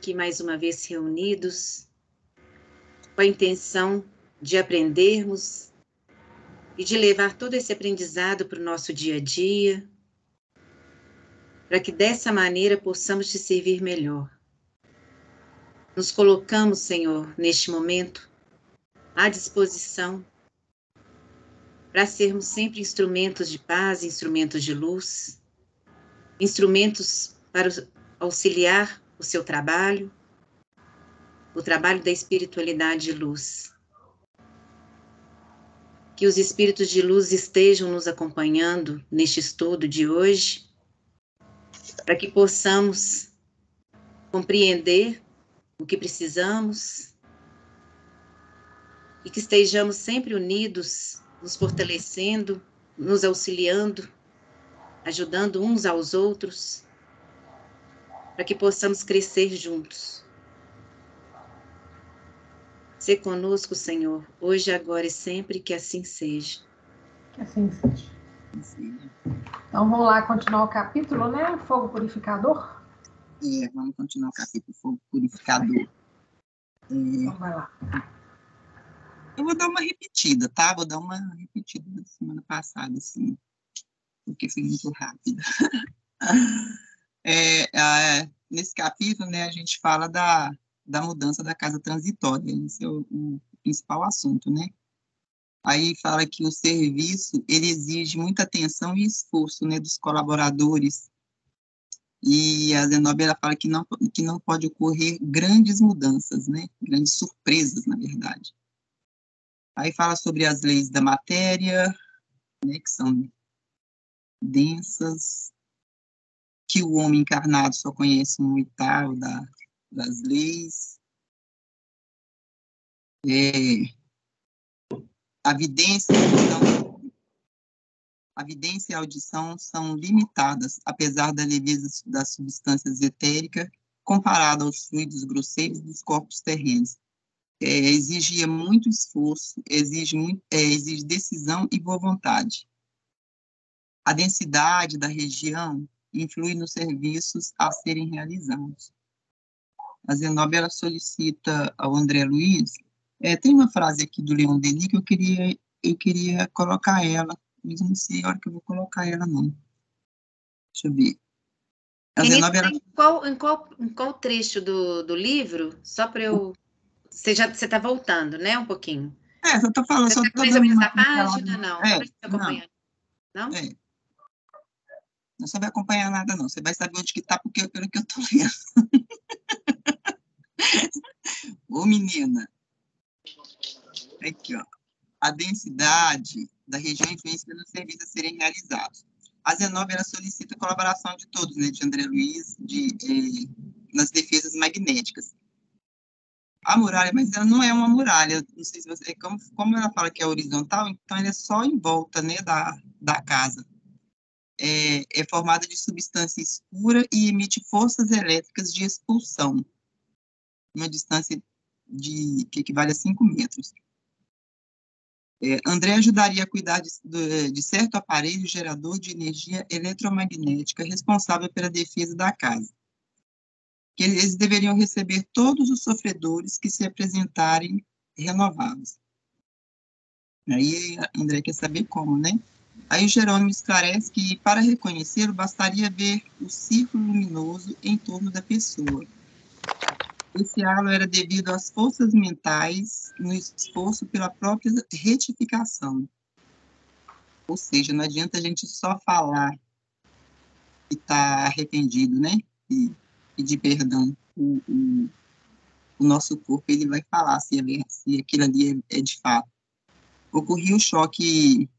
aqui mais uma vez reunidos, com a intenção de aprendermos e de levar todo esse aprendizado para o nosso dia a dia, para que dessa maneira possamos te servir melhor. Nos colocamos, Senhor, neste momento, à disposição, para sermos sempre instrumentos de paz, instrumentos de luz, instrumentos para auxiliar o seu trabalho, o trabalho da espiritualidade de luz. Que os espíritos de luz estejam nos acompanhando neste estudo de hoje, para que possamos compreender o que precisamos e que estejamos sempre unidos, nos fortalecendo, nos auxiliando, ajudando uns aos outros, para que possamos crescer juntos. Sê conosco, Senhor, hoje, agora e sempre, que assim seja. Que assim seja. Então, vamos lá continuar o capítulo, né? Fogo purificador. Vamos continuar o capítulo Fogo Purificador. Então, vai lá. Eu vou dar uma repetida, tá? Vou dar uma repetida da semana passada, assim, porque foi muito rápido. Nesse capítulo, né, a gente fala da mudança da casa transitória. Esse é o principal assunto, né? Aí fala que o serviço, ele exige muita atenção e esforço, né, dos colaboradores. E a Zenobia, ela fala que não pode ocorrer grandes mudanças, né? Grandes surpresas, na verdade. Aí fala sobre as leis da matéria, né, que são densas, que o homem encarnado só conhece um oitavo das leis. A vidência e a audição são limitadas, apesar da leveza das substâncias etéricas, comparada aos fluidos grosseiros dos corpos terrenos. Exigia muito esforço, exige decisão e boa vontade. A densidade da região influi nos serviços a serem realizados. A Zenobia, ela solicita ao André Luiz, tem uma frase aqui do Leon Denis que eu queria colocar ela, mas não sei a hora que eu vou colocar ela, não. Deixa eu ver. A Zenobia, em qual trecho do livro? Só para eu... Você está voltando, né, um pouquinho. Só estou falando... Você está mais ou menos na página? Não, só para você acompanhar. Não? Não sabe acompanhar nada, não. Você vai saber onde que está, pelo que eu estou lendo. Ô, menina. Aqui, ó. A densidade da região influencia nos serviços a serem realizados. A Zenobia, ela solicita a colaboração de todos, né, de André Luiz, nas defesas magnéticas. A muralha, mas ela não é uma muralha, não sei se você... Como ela fala que é horizontal, então ela é só em volta, né, da casa. É formada de substância escura e emite forças elétricas de expulsão, uma distância que equivale a 5 metros. André ajudaria a cuidar de certo aparelho gerador de energia eletromagnética responsável pela defesa da casa. Que eles deveriam receber todos os sofredores que se apresentarem renováveis. Aí André quer saber como, né? Aí Jerônimo esclarece que, para reconhecê-lo, bastaria ver o círculo luminoso em torno da pessoa. Esse halo era devido às forças mentais no esforço pela própria retificação. Ou seja, não adianta a gente só falar que está arrependido, né? E pedir perdão. O nosso corpo, ele vai falar se aquilo ali é de fato. Ocorria o choque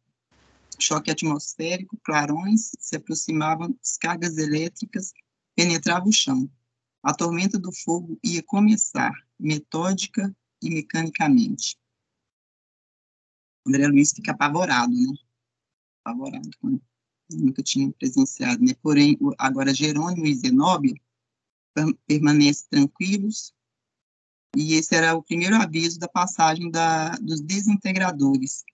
atmosférico, clarões se aproximavam, descargas elétricas penetravam o chão. A tormenta do fogo ia começar, metódica e mecanicamente. André Luiz fica apavorado, né? Apavorado, quando nunca tinha presenciado, né? Porém, agora Jerônimo e Zenóbia permanecem tranquilos, e esse era o primeiro aviso da passagem dos desintegradores.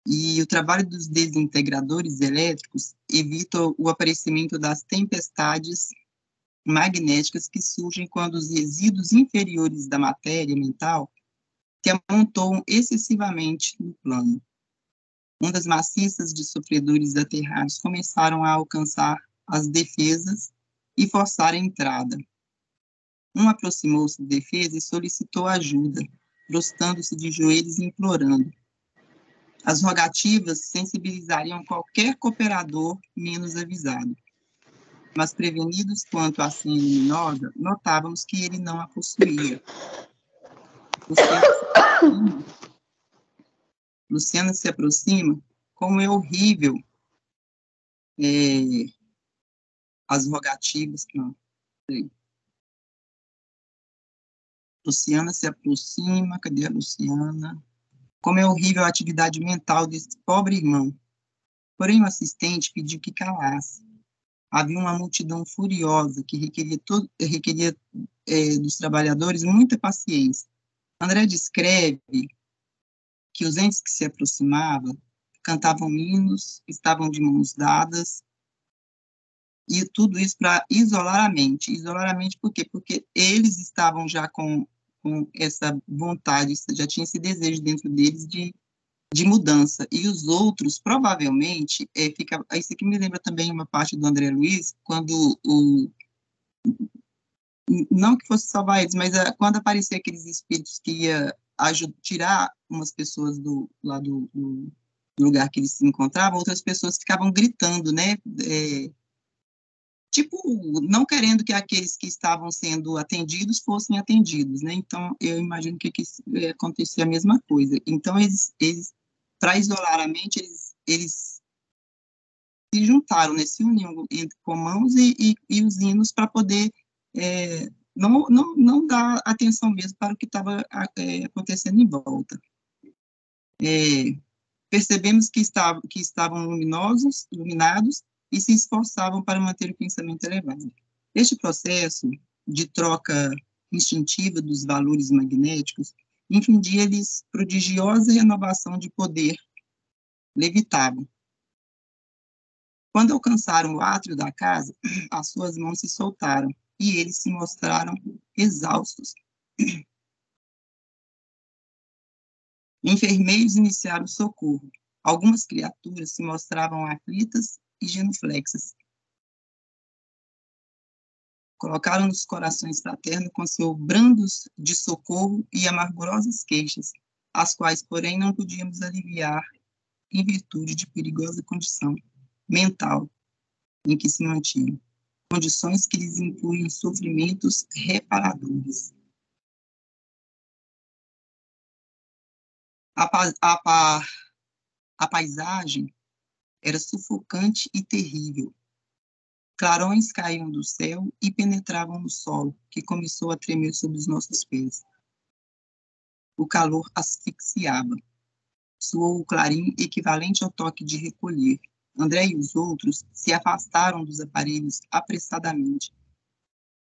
E o trabalho dos desintegradores elétricos evita o aparecimento das tempestades magnéticas que surgem quando os resíduos inferiores da matéria mental se amontoam excessivamente no plano. Ondas maciças de sofredores aterrados começaram a alcançar as defesas e forçar a entrada. Um aproximou-se da defesa e solicitou ajuda, prostrando-se de joelhos e implorando. As rogativas sensibilizariam qualquer cooperador menos avisado. Mas, prevenidos quanto à senha luminosa, notávamos que ele não a possuía. Luciana se aproxima, como é horrível as rogativas. Não, peraí. Luciana se aproxima, cadê a Luciana? Como é horrível a atividade mental desse pobre irmão. Porém, o assistente pediu que calasse. Havia uma multidão furiosa que requeria dos trabalhadores muita paciência. André descreve que os entes que se aproximavam cantavam hinos, estavam de mãos dadas, e tudo isso para isolar a mente. Isolar a mente por quê? Porque eles estavam já com essa vontade, já tinha esse desejo dentro deles de mudança, e os outros, provavelmente, isso aqui me lembra também uma parte do André Luiz, quando não que fosse salvar eles, mas quando aparecia aqueles espíritos que ia tirar umas pessoas do lugar que eles se encontravam, outras pessoas ficavam gritando, né, tipo, não querendo que aqueles que estavam sendo atendidos fossem atendidos, né, então eu imagino que acontecia a mesma coisa. Então, eles para isolar a mente, eles se juntaram, né, se uniam com mãos e os hinos para poder não dar atenção mesmo para o que estava acontecendo em volta. Percebemos que estavam iluminados e se esforçavam para manter o pensamento elevado. Este processo de troca instintiva dos valores magnéticos infundia-lhes prodigiosa renovação de poder, levitavam. Quando alcançaram o átrio da casa, as suas mãos se soltaram e eles se mostraram exaustos. Enfermeiros iniciaram o socorro. Algumas criaturas se mostravam aflitas e genuflexas. Colocaram nos corações fraternos com seus brandos de socorro e amargurosas queixas, as quais, porém, não podíamos aliviar em virtude de perigosa condição mental em que se mantinham, condições que lhes incluem sofrimentos reparadores. A paisagem era sufocante e terrível. Clarões caíam do céu e penetravam no solo, que começou a tremer sob os nossos pés. O calor asfixiava. Soou o clarim equivalente ao toque de recolher. André e os outros se afastaram dos aparelhos apressadamente.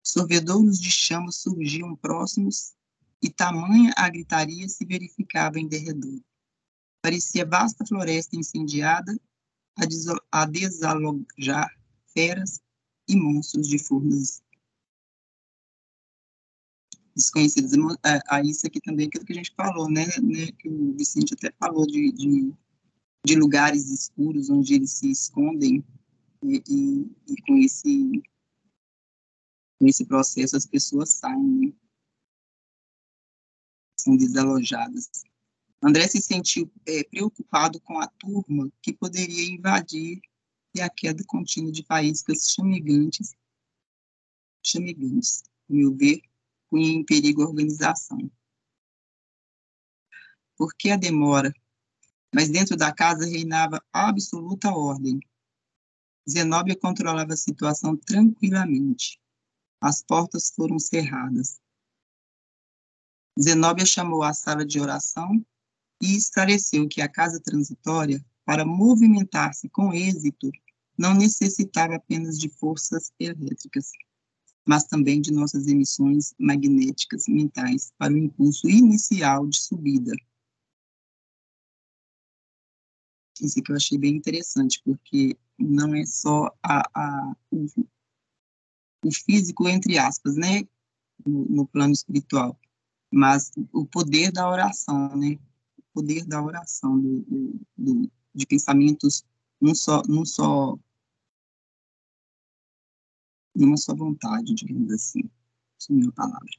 Sorvedouros de chamas surgiam próximos e tamanha a gritaria se verificava em derredor. Parecia vasta floresta incendiada a desalojar feras e monstros de formas desconhecidas. Isso aqui também é aquilo que a gente falou, né, que o Vicente até falou de lugares escuros onde eles se escondem e com esse processo as pessoas saem, né? São desalojadas. André se sentiu preocupado com a turma que poderia invadir e a queda contínua de faíscas chamegantes, no meu ver, punha em perigo a organização. Por que a demora? Mas dentro da casa reinava absoluta ordem. Zenóbia controlava a situação tranquilamente. As portas foram cerradas. Zenóbia chamou a sala de oração e esclareceu que a casa transitória, para movimentar-se com êxito, não necessitava apenas de forças elétricas, mas também de nossas emissões magnéticas mentais para o impulso inicial de subida. Isso que eu achei bem interessante, porque não é só o físico, entre aspas, né, no plano espiritual, mas o poder da oração, né, o poder da oração, de pensamentos numa só vontade, digamos assim, sumiu a palavra.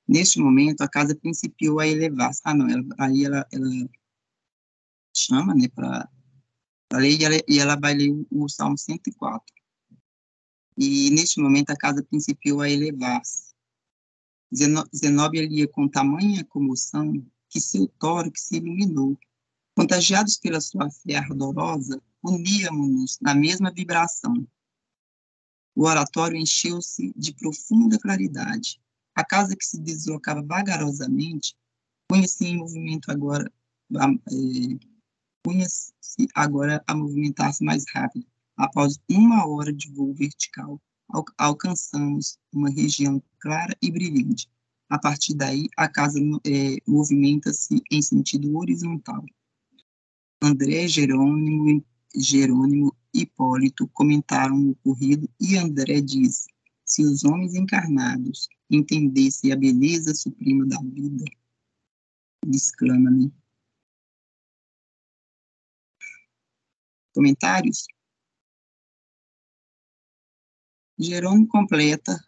Neste momento, a casa principiou a elevar-se. Aí ela chama, né, para ler, e ela vai ler o Salmo 104. E, neste momento, a casa principiou a elevar-se. Zenobia lia com tamanha comoção que seu tórax se iluminou. Contagiados pela sua fé ardorosa, uníamos-nos na mesma vibração. O oratório encheu-se de profunda claridade. A casa, que se deslocava vagarosamente, punha-se agora a movimentar-se mais rápido. Após 1 hora de voo vertical, alcançamos uma região clara e brilhante. A partir daí, a casa movimenta-se em sentido horizontal. André, Jerônimo e Hipólito comentaram o ocorrido, e André diz: se os homens encarnados entendessem a beleza suprema da vida, ele exclama, né? Comentários? Jerônimo completa: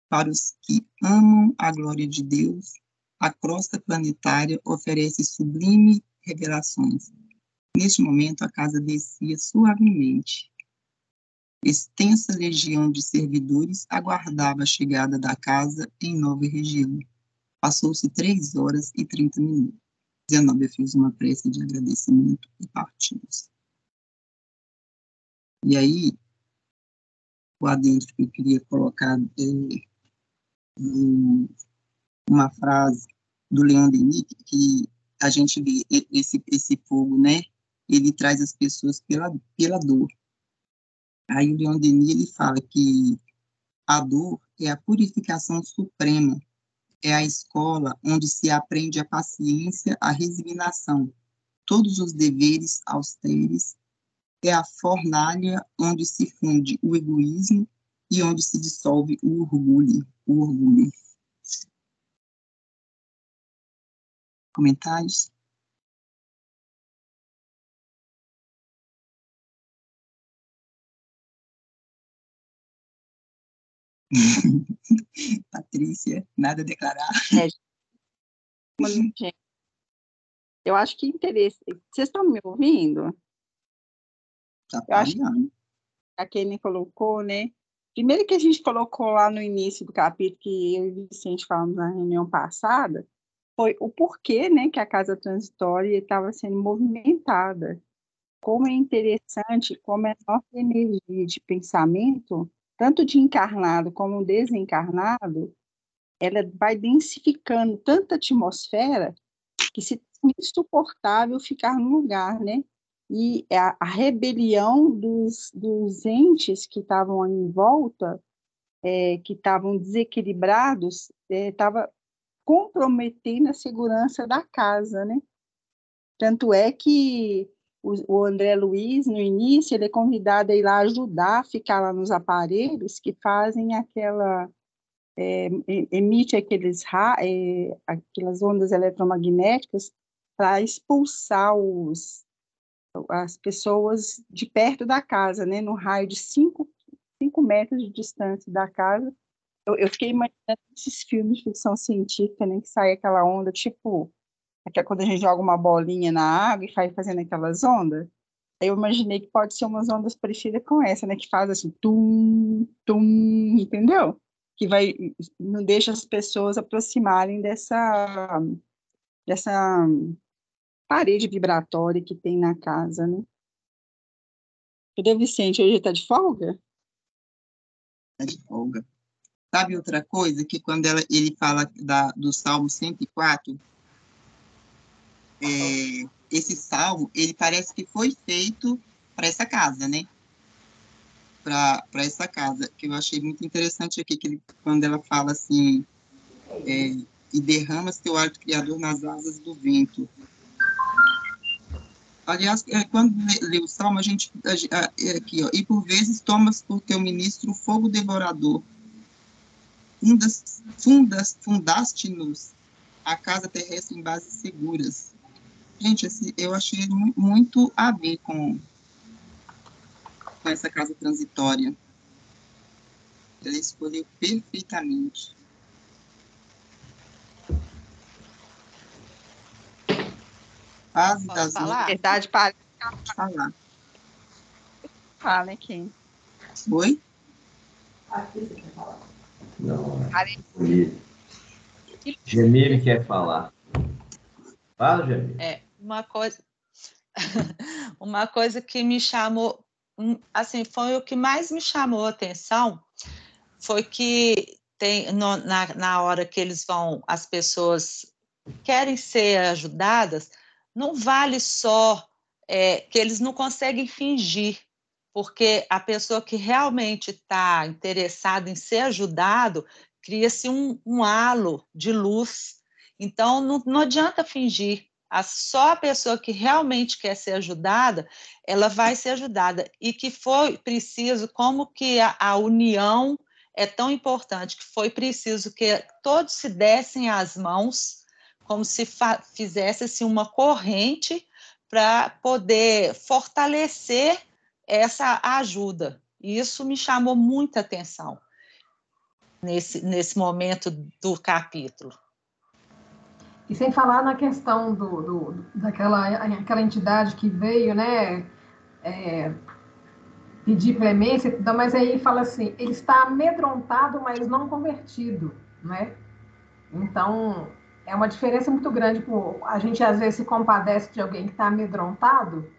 para os que amam a glória de Deus, a crosta planetária oferece sublime revelações. Neste momento, a casa descia suavemente. Extensa legião de servidores aguardava a chegada da casa em nova região. Passou-se 3 horas e 30 minutos. Zenobia fez uma prece de agradecimento e partimos. E aí, o adentro que eu queria colocar uma frase do Leon Denis, que a gente vê esse fogo, né? Ele traz as pessoas pela dor. Aí o Leon Denis, ele fala que a dor é a purificação suprema, é a escola onde se aprende a paciência, a resignação, todos os deveres austeros, é a fornalha onde se funde o egoísmo e onde se dissolve o orgulho. Comentários? Patrícia, nada a declarar? Eu acho que interesse. Vocês estão me ouvindo? Tá, eu acho que a Kenny colocou, né? Primeiro que a gente colocou lá no início do capítulo, que eu e o Vicente falamos na reunião passada, foi o porquê, né, que a casa transitória estava sendo movimentada. Como é interessante, como é a nossa energia de pensamento, tanto de encarnado como desencarnado, ela vai densificando tanta atmosfera que se torna insuportável ficar no lugar, né? E a rebelião dos entes que estavam em volta, que estavam desequilibrados, estava comprometendo a segurança da casa, né? Tanto é que o André Luiz, no início, ele é convidado a ir lá ajudar, a ficar lá nos aparelhos que fazem emite aquelas ondas eletromagnéticas para expulsar as pessoas de perto da casa, né, no raio de 5 metros de distância da casa. Eu fiquei imaginando esses filmes de ficção científica, né, que sai aquela onda, tipo, até quando a gente joga uma bolinha na água e vai fazendo aquelas ondas. Aí eu imaginei que pode ser umas ondas parecidas com essa, né, que faz assim, tum, tum, entendeu? Que não deixa as pessoas aproximarem dessa parede vibratória que tem na casa, né? Cadê Vicente? Hoje está de folga? Está de folga. Sabe outra coisa? Que quando ele fala do Salmo 104, esse salmo, ele parece que foi feito para essa casa, né? Para essa casa, que eu achei muito interessante aqui, quando ela fala assim, e derrama seu hálito criador nas asas do vento. Aliás, quando lê o Salmo, aqui, ó, e por vezes tomas por teu ministro o fogo devorador, fundaste-nos a casa terrestre em bases seguras. Gente, eu achei muito a ver com essa casa transitória. Ela escolheu perfeitamente. Base das falar? Verdade, para falar. Fala, né, quem? Oi? Não, Gemile quer falar. Fala, Gemile. Uma coisa que me chamou, assim, foi o que mais me chamou a atenção, foi que na hora que as pessoas querem ser ajudadas, não vale só que eles não conseguem fingir, porque a pessoa que realmente está interessada em ser ajudado, cria-se um halo de luz. Então, não adianta fingir. Só a pessoa que realmente quer ser ajudada, ela vai ser ajudada. E que foi preciso, como que a união é tão importante, que foi preciso que todos se dessem as mãos, como se fizesse uma corrente para poder fortalecer essa ajuda. E isso me chamou muita atenção nesse momento do capítulo. E sem falar na questão daquela entidade que veio, né, pedir clemência, mas aí fala assim, ele está amedrontado, mas não convertido, né? Então, é uma diferença muito grande. A gente, às vezes, se compadece de alguém que está amedrontado,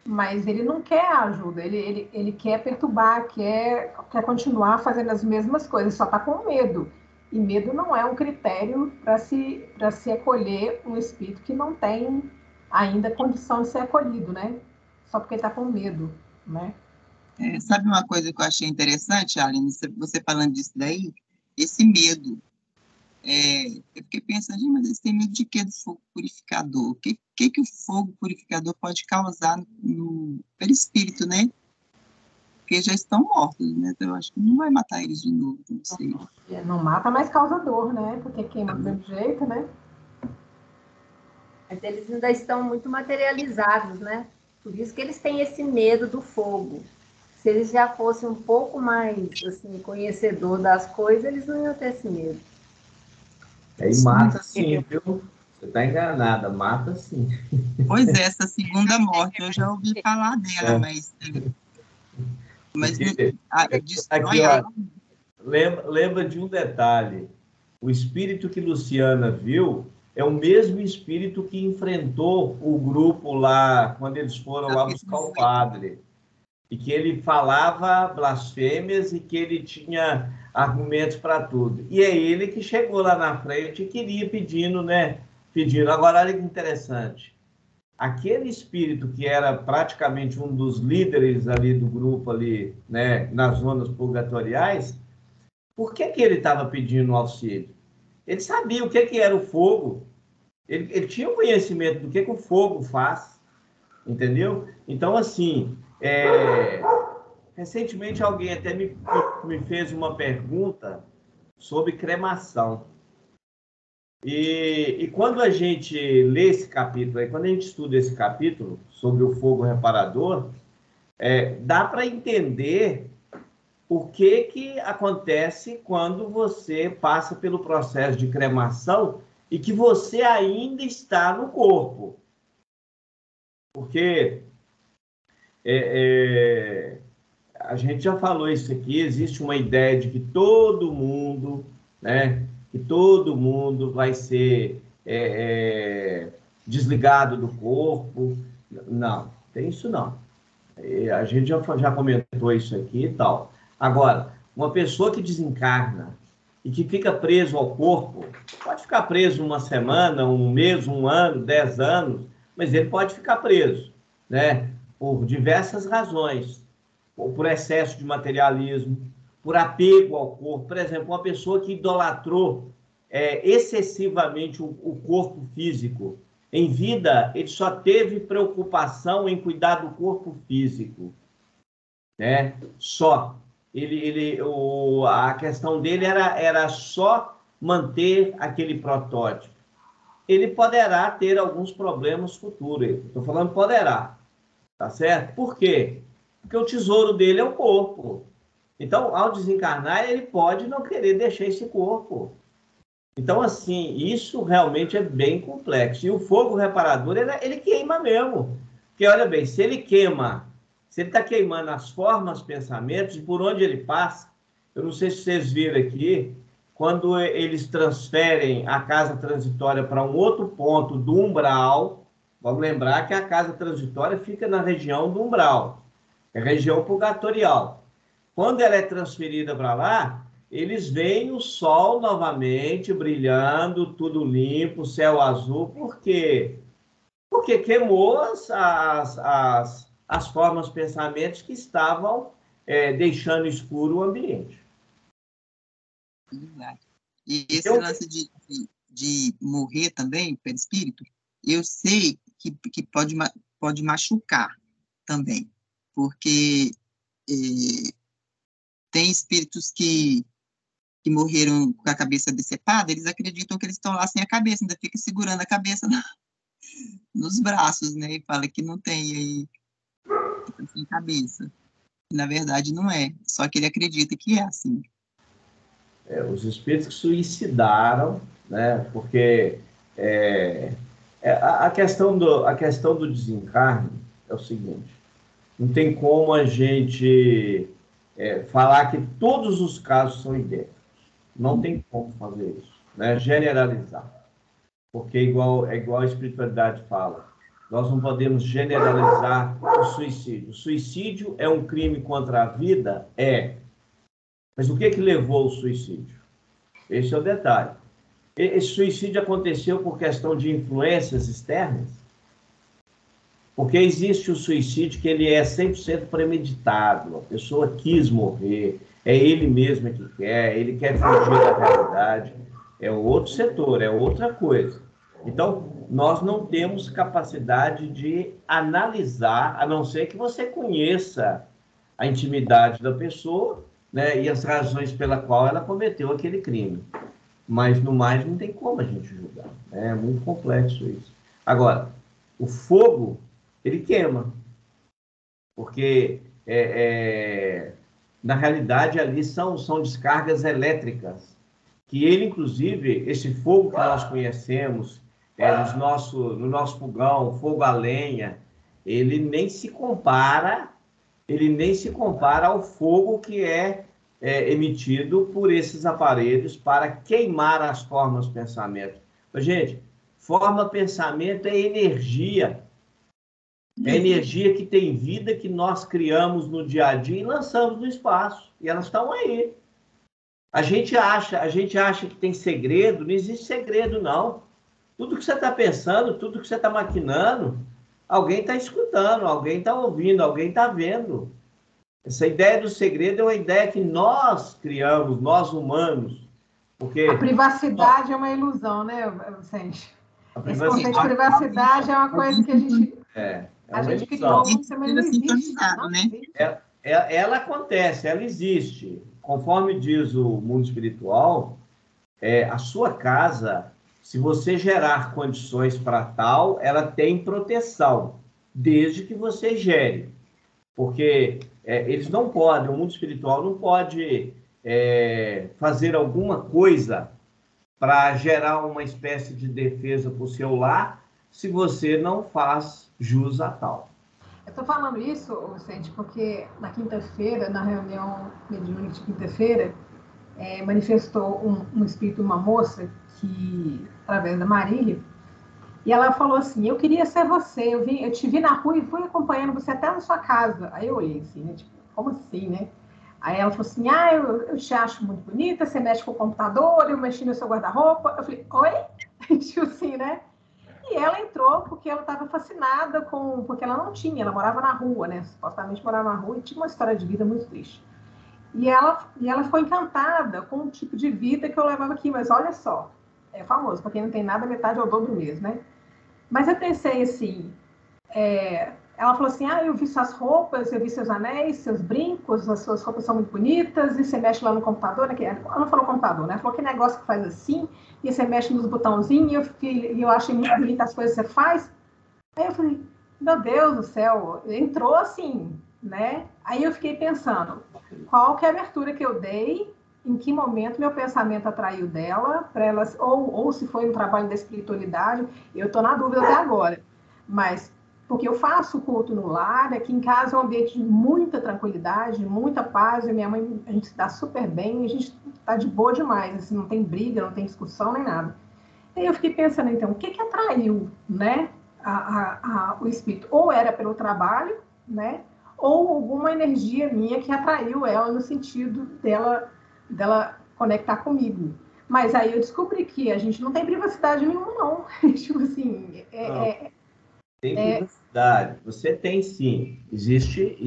mas ele não quer ajuda, ele quer perturbar, quer continuar fazendo as mesmas coisas, só está com medo. E medo não é um critério para se acolher um espírito que não tem ainda condição de ser acolhido, né? Só porque está com medo, né? Sabe uma coisa que eu achei interessante, Aline, você falando disso daí? Esse medo. Eu fiquei pensando, mas eles têm medo de quê do fogo purificador? O que o fogo purificador pode causar no perispírito, né? Porque já estão mortos, né? Então, eu acho que não vai matar eles de novo, não sei. Não mata, mas causa dor, né? Porque queima do mesmo jeito, né? Mas eles ainda estão muito materializados, né? Por isso que eles têm esse medo do fogo. Se eles já fossem um pouco mais, assim, conhecedor das coisas, eles não iam ter esse medo. E mata sim, viu? Você está enganada, mata sim. Pois é, essa segunda morte, eu já ouvi falar dela, mas aqui, ó, lembra de um detalhe. O espírito que Luciana viu é o mesmo espírito que enfrentou o grupo lá, quando eles foram lá buscar o padre. E que ele falava blasfêmias e que ele tinha argumentos para tudo. E é ele que chegou lá na frente e queria pedindo, né? Pedindo. Agora, olha que interessante. Aquele espírito que era praticamente um dos líderes ali do grupo ali, né, nas zonas purgatoriais, por que ele estava pedindo auxílio? Ele sabia o que era o fogo. Ele tinha o conhecimento do que o fogo faz, entendeu? Então, assim, recentemente alguém até me fez uma pergunta sobre cremação. E quando a gente lê esse capítulo, quando a gente estuda esse capítulo sobre o fogo reparador, dá para entender o que acontece quando você passa pelo processo de cremação e que você ainda está no corpo. Porque a gente já falou isso aqui, existe uma ideia de que todo mundo, né, que todo mundo vai ser desligado do corpo. Não, tem isso não. A gente já comentou isso aqui e tal. Agora, uma pessoa que desencarna e que fica preso ao corpo, pode ficar preso uma semana, um mês, um ano, 10 anos, mas ele pode ficar preso, né? Por diversas razões. Ou por excesso de materialismo, por apego ao corpo. Por exemplo, uma pessoa que idolatrou excessivamente o corpo físico, Em vida, ele só teve preocupação em cuidar do corpo físico, né? Só. A questão dele era só manter aquele protótipo. Ele poderá ter alguns problemas futuros. Estou falando poderá, tá certo? Por quê? Porque o tesouro dele é o corpo. Então, ao desencarnar, ele pode não querer deixar esse corpo. Então, assim, isso realmente é bem complexo. E o fogo reparador, ele queima mesmo. Porque, olha bem, se ele queima, se ele está queimando as formas, pensamentos, e por onde ele passa, eu não sei se vocês viram aqui, quando eles transferem a casa transitória para um outro ponto do umbral, vamos lembrar que a casa transitória fica na região do umbral, é a região purgatorial. Quando ela é transferida para lá, eles veem o sol novamente brilhando, tudo limpo, céu azul. Por quê? Porque queimou as formas, pensamentos que estavam deixando escuro o ambiente. E esse lance de morrer também, pelo espírito, eu sei que pode machucar também, porque tem espíritos que morreram com a cabeça decepada, eles acreditam que eles estão lá sem a cabeça, ainda fica segurando a cabeça nos braços, né? E fala que não tem, aí fica sem cabeça. Na verdade, não é, só que ele acredita que é assim. Os espíritos que suicidaram, né? Porque a questão do desencarne é o seguinte: não tem como a gente falar que todos os casos são idênticos. Não tem como fazer isso, né? Generalizar. Porque igual a espiritualidade fala, nós não podemos generalizar o suicídio. O suicídio é um crime contra a vida? É. Mas o que levou ao suicídio? Esse é o detalhe. Esse suicídio aconteceu por questão de influências externas? Porque existe o suicídio que ele é 100% premeditado, a pessoa quis morrer, é ele mesmo que quer, ele quer fugir da realidade, é outro setor, é outra coisa. Então, nós não temos capacidade de analisar, a não ser que você conheça a intimidade da pessoa, né, e as razões pela qual ela cometeu aquele crime. Mas, no mais, não tem como a gente julgar. É muito complexo isso. Agora, o fogo, ele queima. Porque, na realidade, ali são descargas elétricas. Que ele, inclusive, esse fogo que nós conhecemos, no nosso fogão, fogo a lenha, ele nem se compara ao fogo que é emitido por esses aparelhos para queimar as formas pensamento. Mas, gente, forma pensamento é energia. É energia que tem vida, que nós criamos no dia a dia e lançamos no espaço. E elas estão aí. A gente acha que tem segredo, não existe segredo, não. Tudo que você está pensando, tudo que você está maquinando, alguém está escutando, alguém está ouvindo, alguém está vendo. Essa ideia do segredo é uma ideia que nós criamos, nós humanos. Porque a privacidade é uma ilusão, né, Vicente? Esse conceito de privacidade é uma coisa que a gente... a gente criou, mas não existe. Né? Ela acontece, ela existe. Conforme diz o mundo espiritual, a sua casa, se você gerar condições para tal, ela tem proteção, desde que você gere. Porque eles não podem, o mundo espiritual não pode fazer alguma coisa para gerar uma espécie de defesa para o seu lar, se você não faz jus a tal. Eu estou falando isso, Vicente, porque na quinta-feira, na reunião mediúnica de quinta-feira, manifestou um espírito, uma moça, que, através da Marília, e ela falou assim: eu queria ser você, eu te vi na rua e fui acompanhando você até na sua casa. Aí eu olhei assim, né? Tipo, como assim, né? Aí ela falou assim: eu te acho muito bonita, você mexe com o computador, eu mexi no seu guarda-roupa. Eu falei: oi? Tipo assim, né? E ela entrou porque ela estava fascinada porque ela não tinha, ela morava na rua, né? Supostamente morava na rua e tinha uma história de vida muito triste. E ela ficou encantada com o tipo de vida que eu levava aqui, mas olha só, é famoso, para quem não tem nada, metade é o dobro mesmo, né? Mas eu pensei assim, ela falou assim, eu vi suas roupas, eu vi seus anéis, seus brincos, as suas roupas são muito bonitas, e você mexe lá no computador, né? Ela não falou computador, né? Ela falou que negócio que faz assim, e você mexe nos botãozinhos, e eu achei muito bonita as coisas que você faz. Aí eu falei, meu Deus do céu, entrou assim, né? Aí eu fiquei pensando, qual que é a abertura que eu dei, em que momento meu pensamento atraiu dela, para elas, ou se foi um trabalho da espiritualidade, eu estou na dúvida até agora. Mas, porque eu faço culto no lar, aqui em casa é um ambiente de muita tranquilidade, muita paz, e minha mãe, a gente se dá super bem, a gente está de boa demais, assim, não tem briga, não tem discussão, nem nada. E eu fiquei pensando, então, o que atraiu, né, o espírito? Ou era pelo trabalho, né, ou alguma energia minha que atraiu ela no sentido dela conectar comigo. Mas aí eu descobri que a gente não tem privacidade nenhuma, não. Tipo assim, tem privacidade. Você tem, sim. Existe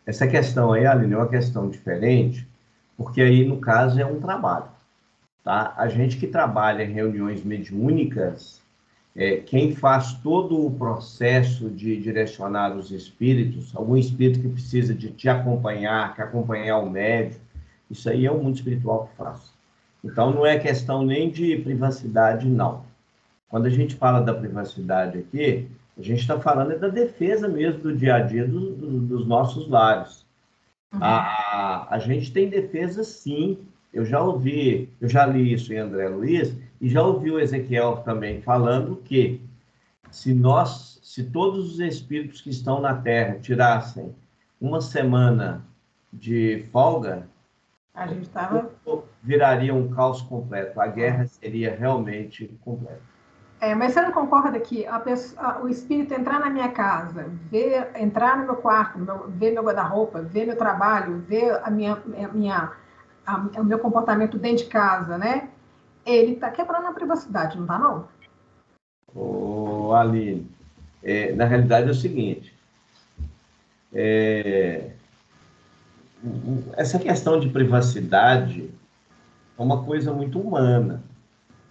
essa questão aí, Aline, é uma questão diferente, porque aí, no caso, é um trabalho. Tá? A gente que trabalha em reuniões mediúnicas, quem faz todo o processo de direcionar os espíritos, algum espírito que precisa de te acompanhar, que acompanhar o médium, isso aí é o mundo espiritual que faz. Então, não é questão nem de privacidade, não. Quando a gente fala da privacidade aqui, a gente está falando da defesa mesmo do dia a dia dos nossos lares. Uhum. A gente tem defesa, sim. Eu já li isso em André Luiz, e já ouvi o Ezequiel também falando que se todos os espíritos que estão na Terra tirassem uma semana de folga, a gente viraria um caos completo. A guerra seria realmente completa. Mas você não concorda que o espírito entrar na minha casa, entrar no meu quarto, ver meu guarda-roupa, ver meu trabalho, ver o meu comportamento dentro de casa, né? Ele está quebrando a privacidade, não está, não? Aline, na realidade é o seguinte, essa questão de privacidade é uma coisa muito humana.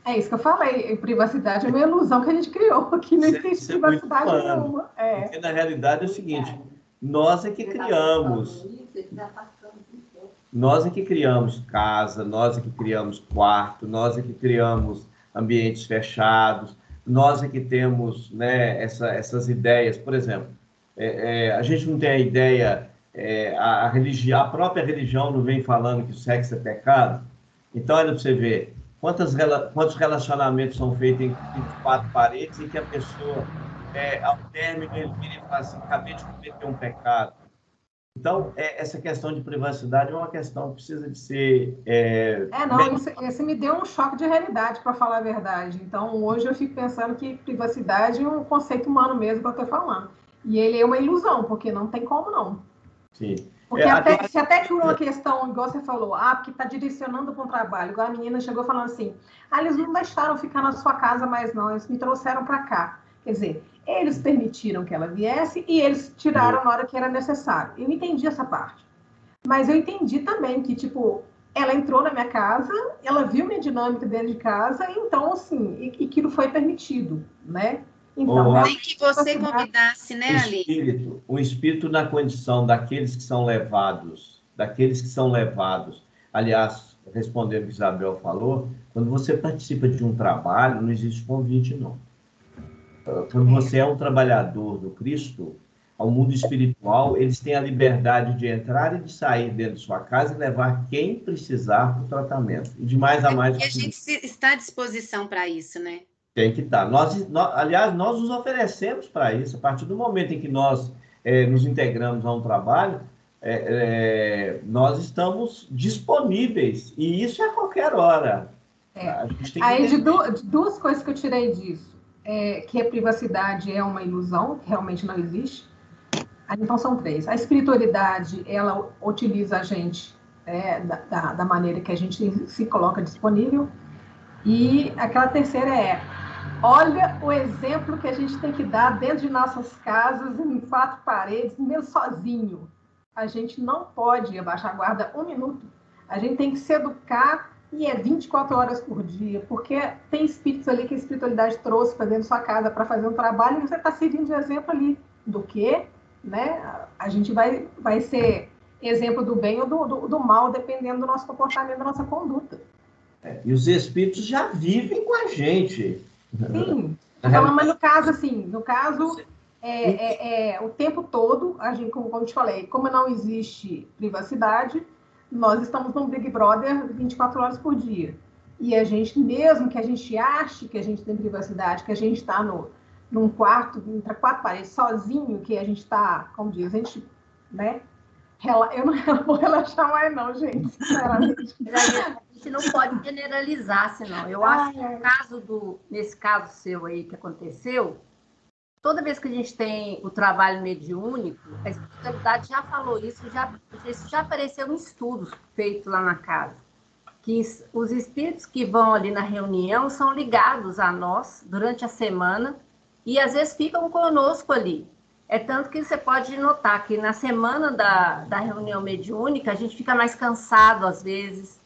É isso que eu falei, privacidade é uma ilusão que a gente criou, que não existe privacidade nenhuma. Porque na realidade é o seguinte, nós é que criamos casa, nós é que criamos quarto, nós é que criamos ambientes fechados, nós é que temos, né, essas ideias. Por exemplo, a gente não tem a ideia, a própria religião não vem falando que o sexo é pecado. Então, olha para você ver, quantos relacionamentos são feitos em 4 paredes em que a pessoa, ao término, ele vira e fala assim, acabei de cometer um pecado. Então, essa questão de privacidade é uma questão que precisa de ser... Isso me deu um choque de realidade, para falar a verdade. Então, hoje eu fico pensando que privacidade é um conceito humano mesmo que eu estou falando. E ele é uma ilusão, porque não tem como não. Sim. Porque se até por uma questão, igual você falou, porque está direcionando para um trabalho. Igual a menina chegou falando assim, eles não deixaram ficar na sua casa mais não, eles me trouxeram para cá. Quer dizer, eles permitiram que ela viesse e eles tiraram na hora que era necessário. Eu entendi essa parte. Mas eu entendi também que, tipo, ela entrou na minha casa, ela viu minha dinâmica dentro de casa, então, assim, e aquilo foi permitido, né? Então, nem que você convidasse, né, Aline? Um espírito na condição daqueles que são levados. Aliás, respondendo o que Isabel falou, quando você participa de um trabalho, não existe convite, não. Quando você é um trabalhador do Cristo, ao mundo espiritual, eles têm a liberdade de entrar e de sair dentro de sua casa e levar quem precisar para o tratamento. E de mais a mais... E a gente está à disposição para isso, né? Tem que estar. Aliás, nós nos oferecemos para isso. A partir do momento em que nós nos integramos a um trabalho, nós estamos disponíveis. E isso é a qualquer hora. A gente tem que aí, de duas coisas que eu tirei disso. Que a privacidade é uma ilusão, que realmente não existe. Então, são 3. A espiritualidade, ela utiliza a gente da maneira que a gente se coloca disponível. E aquela terceira olha o exemplo que a gente tem que dar dentro de nossas casas, em 4 paredes, mesmo sozinho. A gente não pode abaixar a guarda 1 minuto. A gente tem que se educar E é 24 horas por dia, porque tem espíritos ali que a espiritualidade trouxe para dentro da sua casa para fazer um trabalho, e você está servindo de exemplo ali do que, né? A gente vai ser exemplo do bem ou do mal, dependendo do nosso comportamento, da nossa conduta. E os espíritos já vivem com a gente. Sim, então, mas no caso, assim, o tempo todo, a gente, como eu te falei, como não existe privacidade, nós estamos num Big Brother 24 horas por dia. E a gente, mesmo que a gente ache que a gente tem privacidade, que a gente está num quarto, entre 4 paredes, sozinho, que a gente está, como diz, a gente, né? Eu não vou relaxar mais, não, gente, sinceramente. A gente não pode generalizar, senão. Eu acho que nesse caso seu aí que aconteceu, toda vez que a gente tem o trabalho mediúnico, a espiritualidade já falou isso já apareceu em estudos feitos lá na casa, que os espíritos que vão ali na reunião são ligados a nós durante a semana e às vezes ficam conosco ali. É tanto que você pode notar que na semana da reunião mediúnica a gente fica mais cansado às vezes.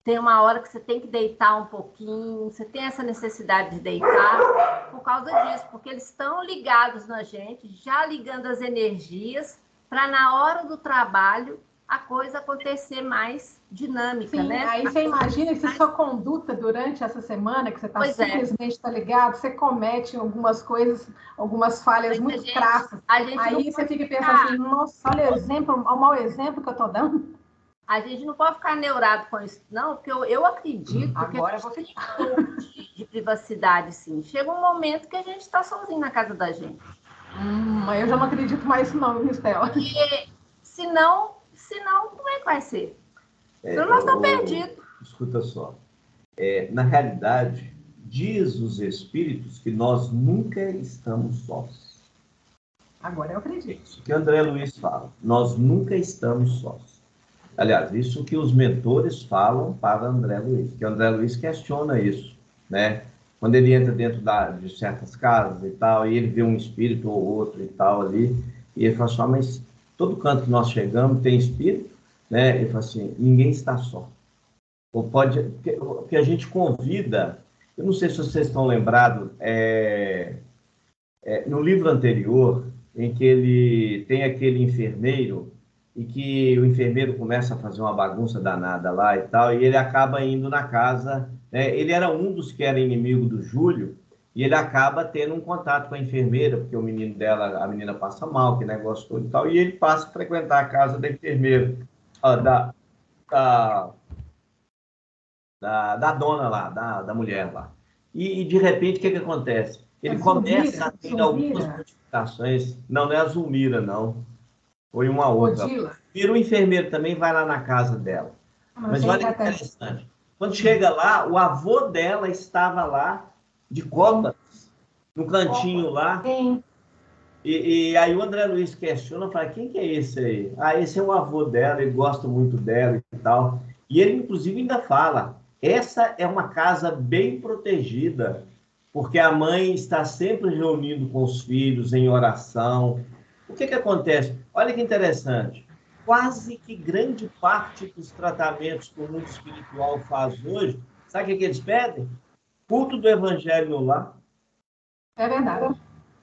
Tem uma hora que você tem que deitar um pouquinho, você tem essa necessidade de deitar por causa disso, porque eles estão ligados na gente, já ligando as energias, para na hora do trabalho a coisa acontecer mais dinâmica, Sim, né? Aí você imagina que se sua conduta durante essa semana, que você está simplesmente ligado, você comete algumas coisas, algumas falhas muito crassas. Aí você fica pensando assim, nossa, olha o mau exemplo que eu estou dando. A gente não pode ficar neurado com isso, não, porque eu acredito Agora que tem um pouco de privacidade, sim. Chega um momento que a gente está sozinho na casa da gente. Eu já não acredito mais nisso, não, Estela. Porque senão, como é que vai ser? Senão nós estamos perdidos. Escuta só. Na realidade, diz os espíritos que nós nunca estamos sós. Agora eu acredito. Isso que André Luiz fala. Nós nunca estamos sós. Aliás, isso que os mentores falam para André Luiz, que André Luiz questiona isso, né? Quando ele entra dentro de certas casas e tal, e ele vê um espírito ou outro e tal ali, e ele fala assim, mas todo canto que nós chegamos tem espírito, né? Ele fala assim, ninguém está só. Ou pode, porque a gente convida, eu não sei se vocês estão lembrados, no livro anterior, em que ele tem aquele enfermeiro, e que o enfermeiro começa a fazer uma bagunça danada lá e tal, e ele acaba indo na casa, né? Ele era um dos que era inimigo do Júlio, e ele acaba tendo um contato com a enfermeira, porque o menino dela, a menina passa mal, que negócio todo e tal, e ele passa a frequentar a casa da enfermeira, da dona lá, da mulher lá. E de repente, o que acontece? Ele começa a ter algumas modificações. Não é a Zulmira, não. Foi uma outra. Vira o enfermeiro também, vai lá na casa dela. Mas olha que interessante. Quando chega lá, o avô dela estava lá, de copas, no cantinho lá. Sim. E aí o André Luiz questiona, fala, quem que é esse aí? Esse é o avô dela, ele gosta muito dela e tal. E ele, inclusive, ainda fala, essa é uma casa bem protegida, porque a mãe está sempre reunindo com os filhos em oração. O que acontece? Olha que interessante. Quase que grande parte dos tratamentos que o mundo espiritual faz hoje, sabe o que eles pedem? Culto do evangelho no lar. É verdade.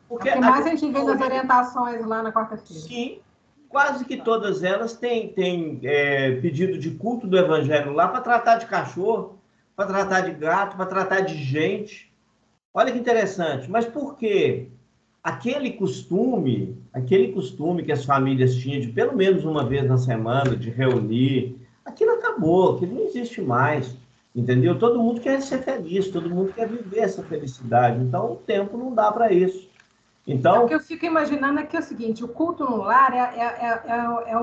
Porque o que mais a gente vê nas orientações lá na quarta-feira. Sim, quase que todas elas têm pedido de culto do evangelho lá para tratar de cachorro, para tratar de gato, para tratar de gente. Olha que interessante. Mas por quê? Aquele costume que as famílias tinham de pelo menos uma vez na semana, de reunir, aquilo acabou, aquilo não existe mais, entendeu? Todo mundo quer ser feliz, todo mundo quer viver essa felicidade, então o tempo não dá para isso. Então, o que eu fico imaginando é que é o seguinte, o culto no lar é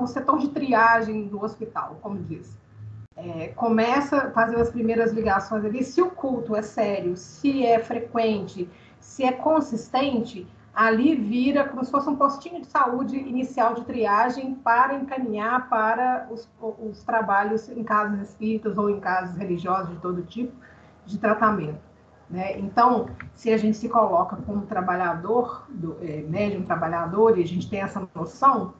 o setor de triagem do hospital, como diz. Começa a fazer as primeiras ligações ali, se o culto é sério, se é frequente, se é consistente, ali vira como se fosse um postinho de saúde inicial de triagem para encaminhar para os trabalhos em casas espíritas ou em casas religiosas de todo tipo de tratamento, né? Então, se a gente se coloca como trabalhador, médium trabalhador, e a gente tem essa noção,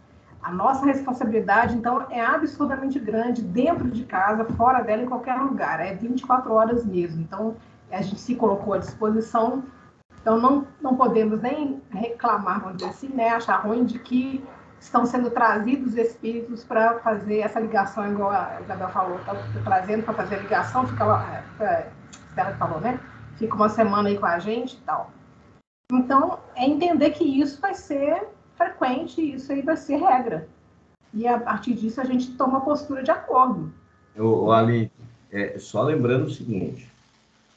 A nossa responsabilidade, então, é absurdamente grande dentro de casa, fora dela, em qualquer lugar. É 24 horas mesmo. Então, a gente se colocou à disposição. Então, não podemos nem reclamar, vamos dizer assim, né? Achar ruim de que estão sendo trazidos espíritos para fazer essa ligação, igual a Isabel falou, tá trazendo para fazer a ligação, fica lá, Stella falou, né? Fica uma semana aí com a gente e tal. Então, é entender que isso vai ser frequente, isso aí vai ser regra. E a partir disso a gente toma postura de acordo. Ali, só lembrando o seguinte,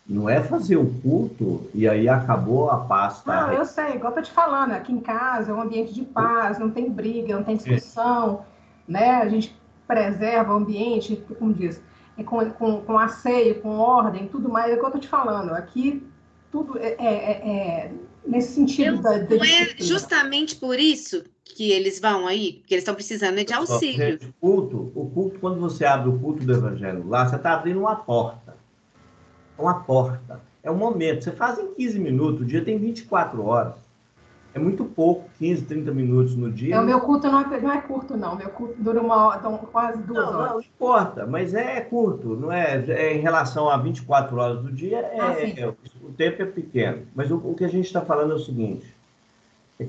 não é fazer o culto e aí acabou a paz. Não, eu sei, igual eu tô te falando, aqui em casa é um ambiente de paz, não tem briga, não tem discussão, né? A gente preserva o ambiente, como diz, com asseio, com ordem, tudo mais, é igual eu tô te falando. Aqui tudo nesse sentido não é justamente por isso que eles vão aí, porque eles estão precisando de auxílio. Gente, o culto, quando você abre o culto do Evangelho lá, você está abrindo uma porta. Uma porta. É um momento. Você faz em 15 minutos, o dia tem 24 horas. É muito pouco, 15, 30 minutos no dia. O meu culto não é curto, não. Meu culto dura quase 2 horas. Não importa, mas é curto, não é? Em relação a 24 horas do dia, o tempo é pequeno. Mas o que a gente está falando é o seguinte: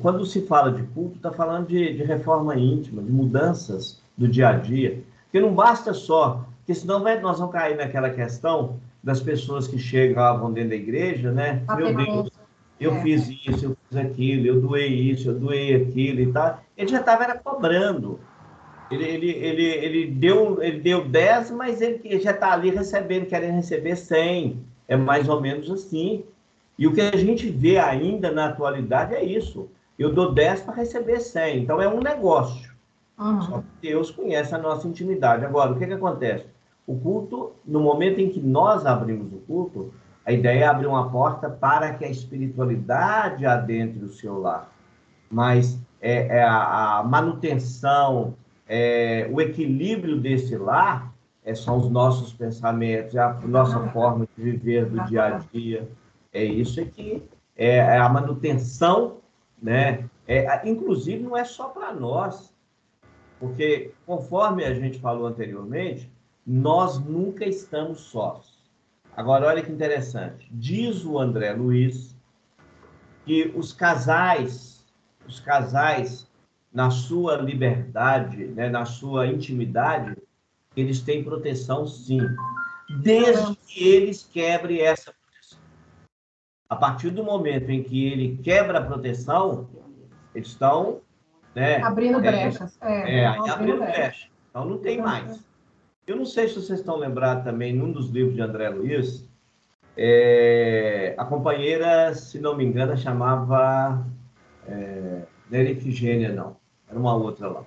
quando se fala de culto, está falando de reforma íntima, de mudanças do dia a dia. Porque não basta só, porque senão nós vamos cair naquela questão das pessoas que chegam dentro da igreja, né? Meu Deus, eu fiz isso, eu fiz aquilo, eu doei isso, eu doei aquilo e tal. Ele já estava cobrando. Ele deu 10, mas ele já está ali recebendo, querendo receber 100. É mais ou menos assim. E o que a gente vê ainda na atualidade é isso. Eu dou 10 para receber 100. Então, é um negócio. Só que Deus conhece a nossa intimidade. Agora, o que acontece? O culto, no momento em que nós abrimos o culto, a ideia é abrir uma porta para que a espiritualidade adentre o seu lar. Mas a manutenção, o equilíbrio desse lar são os nossos pensamentos, a nossa forma de viver do dia a dia. É isso que é a manutenção, né? Inclusive, não é só para nós, porque, conforme a gente falou anteriormente, nós nunca estamos sós. Agora, olha que interessante. Diz o André Luiz que os casais, na sua liberdade, né, na sua intimidade, eles têm proteção, sim, desde que eles quebrem essa proteção. A partir do momento em que ele quebra a proteção, eles estão, né, abrindo brechas. Abrindo brechas. Então, não tem mais. Eu não sei se vocês estão lembrados também, num dos livros de André Luiz, a companheira, se não me engano, chamava não era Efigênia, não. Era uma outra lá.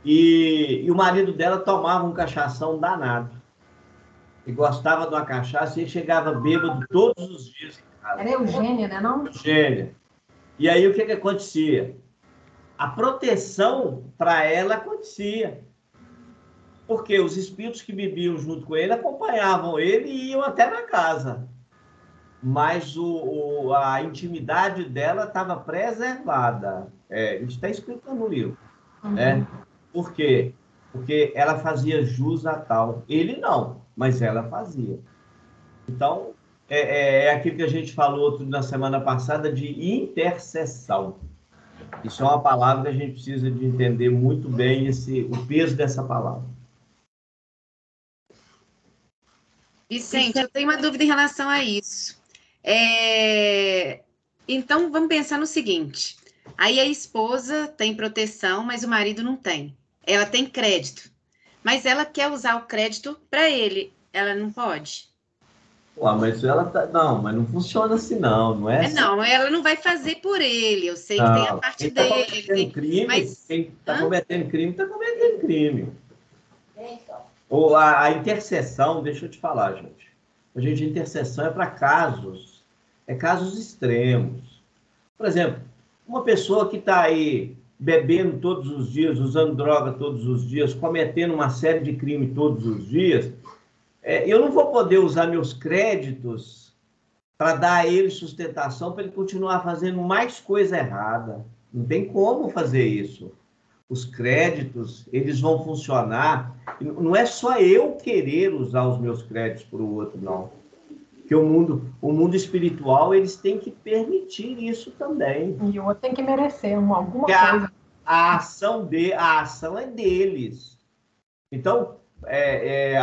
E o marido dela tomava um cachação danado. E gostava de uma cachaça e ele chegava bêbado todos os dias em casa. Era Eugênia, né, não? Eugênia. E aí, o que acontecia? A proteção para ela acontecia. Porque os espíritos que bebiam junto com ele acompanhavam ele e iam até na casa. Mas a intimidade dela estava preservada. Isso está escrito no livro. Né? Por quê? Porque ela fazia jus a tal. Ele não, mas ela fazia. Então, aquilo que a gente falou na semana passada de intercessão. Isso é uma palavra que a gente precisa de entender muito bem o peso dessa palavra. Vicente, eu tenho uma dúvida em relação a isso. Então, vamos pensar no seguinte. Aí a esposa tem proteção, mas o marido não tem. Ela tem crédito. Mas ela quer usar o crédito para ele. Ela não pode? Mas não, mas não funciona assim, não é? Não, ela não vai fazer por ele. Eu sei que tem a parte dele. Quem está cometendo crime, está cometendo crime. Ou a intercessão, deixa eu te falar, gente. A intercessão é para casos extremos. Por exemplo, uma pessoa que está aí bebendo todos os dias, usando droga todos os dias, cometendo uma série de crimes todos os dias, eu não vou poder usar meus créditos para dar a ele sustentação para ele continuar fazendo mais coisa errada. Não tem como fazer isso. os créditos, eles vão funcionar. Não é só eu querer usar os meus créditos para o outro, não. Porque o mundo espiritual, eles têm que permitir isso também. E o outro tem que merecer alguma coisa. A ação é deles. Então,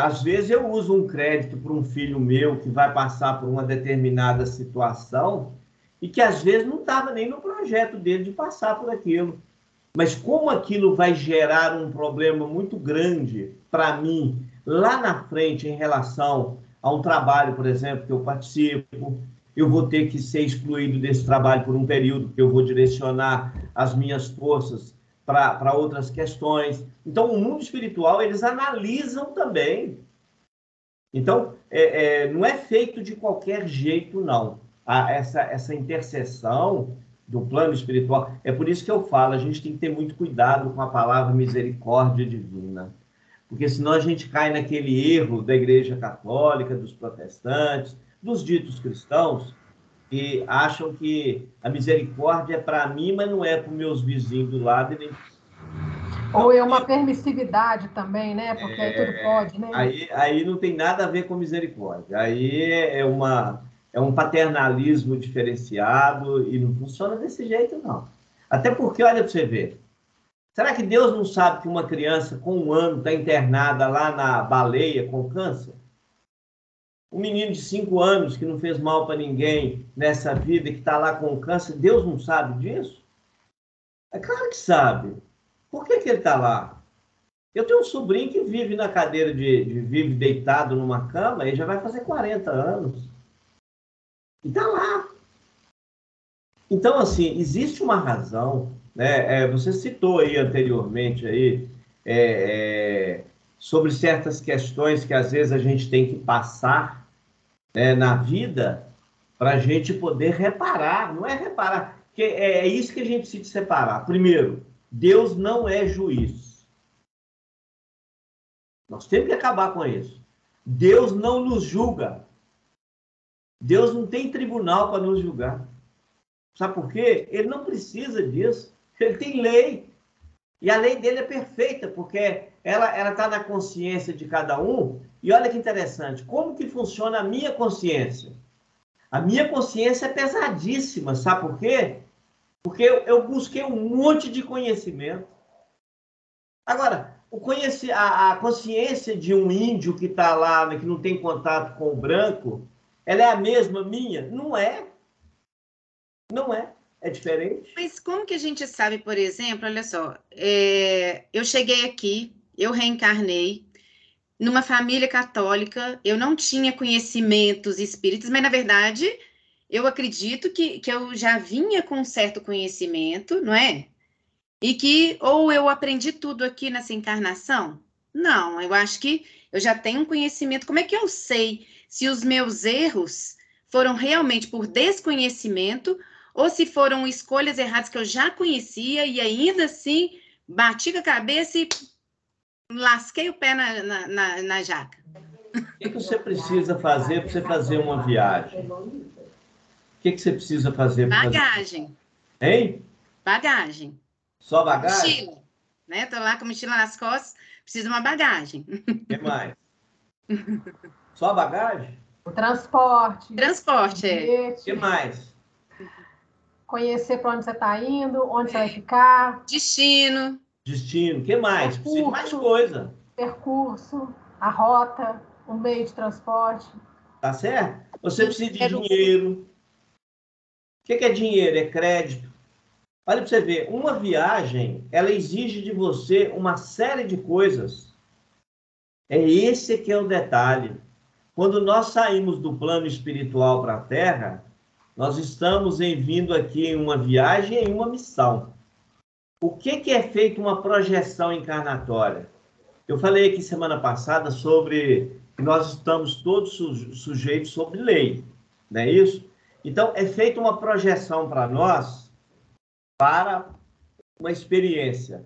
às vezes eu uso um crédito para um filho meu que vai passar por uma determinada situação e que às vezes não estava nem no projeto dele de passar por aquilo. Mas como aquilo vai gerar um problema muito grande para mim lá na frente em relação a um trabalho, por exemplo, que eu participo, eu vou ter que ser excluído desse trabalho por um período, porque eu vou direcionar as minhas forças para outras questões. Então, o mundo espiritual, eles analisam também. Então, não é feito de qualquer jeito, não. Essa interseção do plano espiritual, é por isso que eu falo, a gente tem que ter muito cuidado com a palavra misericórdia divina, porque senão a gente cai naquele erro da Igreja Católica, dos protestantes, dos ditos cristãos, que acham que a misericórdia é para mim, mas não é para os meus vizinhos do lado. Ou é uma permissividade também, né? Porque aí tudo pode, né? Aí não tem nada a ver com misericórdia. Aí é um paternalismo diferenciado e não funciona desse jeito, não. Até porque, olha para você ver, será que Deus não sabe que uma criança com 1 ano está internada lá na baleia com câncer? Um menino de 5 anos que não fez mal para ninguém nessa vida, que está lá com câncer, Deus não sabe disso? É claro que sabe. Por que ele está lá? Eu tenho um sobrinho que vive na cadeira vive deitado numa cama, ele já vai fazer 40 anos. E está lá. Então, assim, existe uma razão, né? Você citou aí anteriormente aí, sobre certas questões que às vezes a gente tem que passar, né, na vida para a gente poder reparar. Não é reparar, porque é isso que a gente precisa separar. Primeiro, Deus não é juiz. Nós temos que acabar com isso. Deus não nos julga. Deus não tem tribunal para nos julgar. Sabe por quê? Ele não precisa disso. Ele tem lei. E a lei dele é perfeita, porque ela está na consciência de cada um. E olha que interessante, como que funciona a minha consciência? A minha consciência é pesadíssima, sabe por quê? Porque eu busquei um monte de conhecimento. Agora, a consciência de um índio que está lá, né, que não tem contato com o branco, ela é a mesma minha? Não é. Não é. É diferente. Mas como que a gente sabe, por exemplo, olha só, eu cheguei aqui, eu reencarnei numa família católica, eu não tinha conhecimentos espíritas, mas na verdade eu acredito que eu já vinha com um certo conhecimento, não é? E que ou eu aprendi tudo aqui nessa encarnação? Não, eu acho que eu já tenho um conhecimento. Como é que eu sei se os meus erros foram realmente por desconhecimento ou se foram escolhas erradas que eu já conhecia e ainda assim bati com a cabeça e lasquei o pé na jaca? O que você precisa fazer para você fazer uma viagem? O que você precisa fazer para fazer? Bagagem. Hein? Bagagem. Só bagagem? Mochila, né? Tô lá com a mochila nas costas, preciso de uma bagagem. O que mais? Só bagagem? O transporte. Transporte, O que mais? Conhecer para onde você está indo, onde você vai ficar. Destino. Destino. O que mais? Precisa de mais coisa. Percurso, a rota, um meio de transporte. Tá certo? Você precisa de dinheiro. O que é dinheiro? É crédito. Olha para você ver, uma viagem, ela exige de você uma série de coisas. É esse que é o detalhe. Quando nós saímos do plano espiritual para a Terra, nós estamos vindo aqui em uma viagem e em uma missão. O que é feito uma projeção encarnatória? Eu falei aqui semana passada sobre que nós estamos todos sujeitos sobre lei, não é isso? Então, é feita uma projeção para nós, para uma experiência.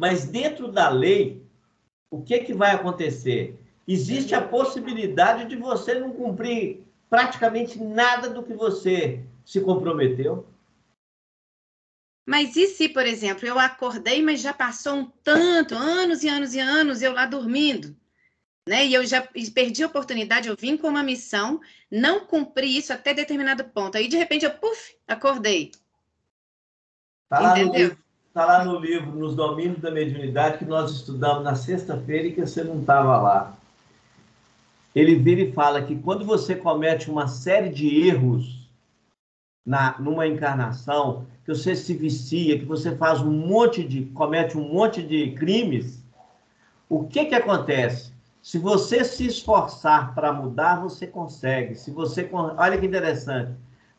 Mas dentro da lei, o que vai acontecer? Existe a possibilidade de você não cumprir praticamente nada do que você se comprometeu. Mas e se, por exemplo, eu acordei, mas já passou um tanto, anos e anos e anos, eu lá dormindo, né? E eu já perdi a oportunidade, eu vim com uma missão, não cumpri isso até determinado ponto. Aí, de repente, eu, acordei. Entendeu? Está lá no livro, Nos Domínios da Mediunidade, que nós estudamos na sexta-feira e que você não estava lá. Ele vira e fala que quando você comete uma série de erros numa encarnação, que você se vicia, que você comete um monte de crimes, o que acontece? Se você se esforçar para mudar, você consegue. Olha que interessante.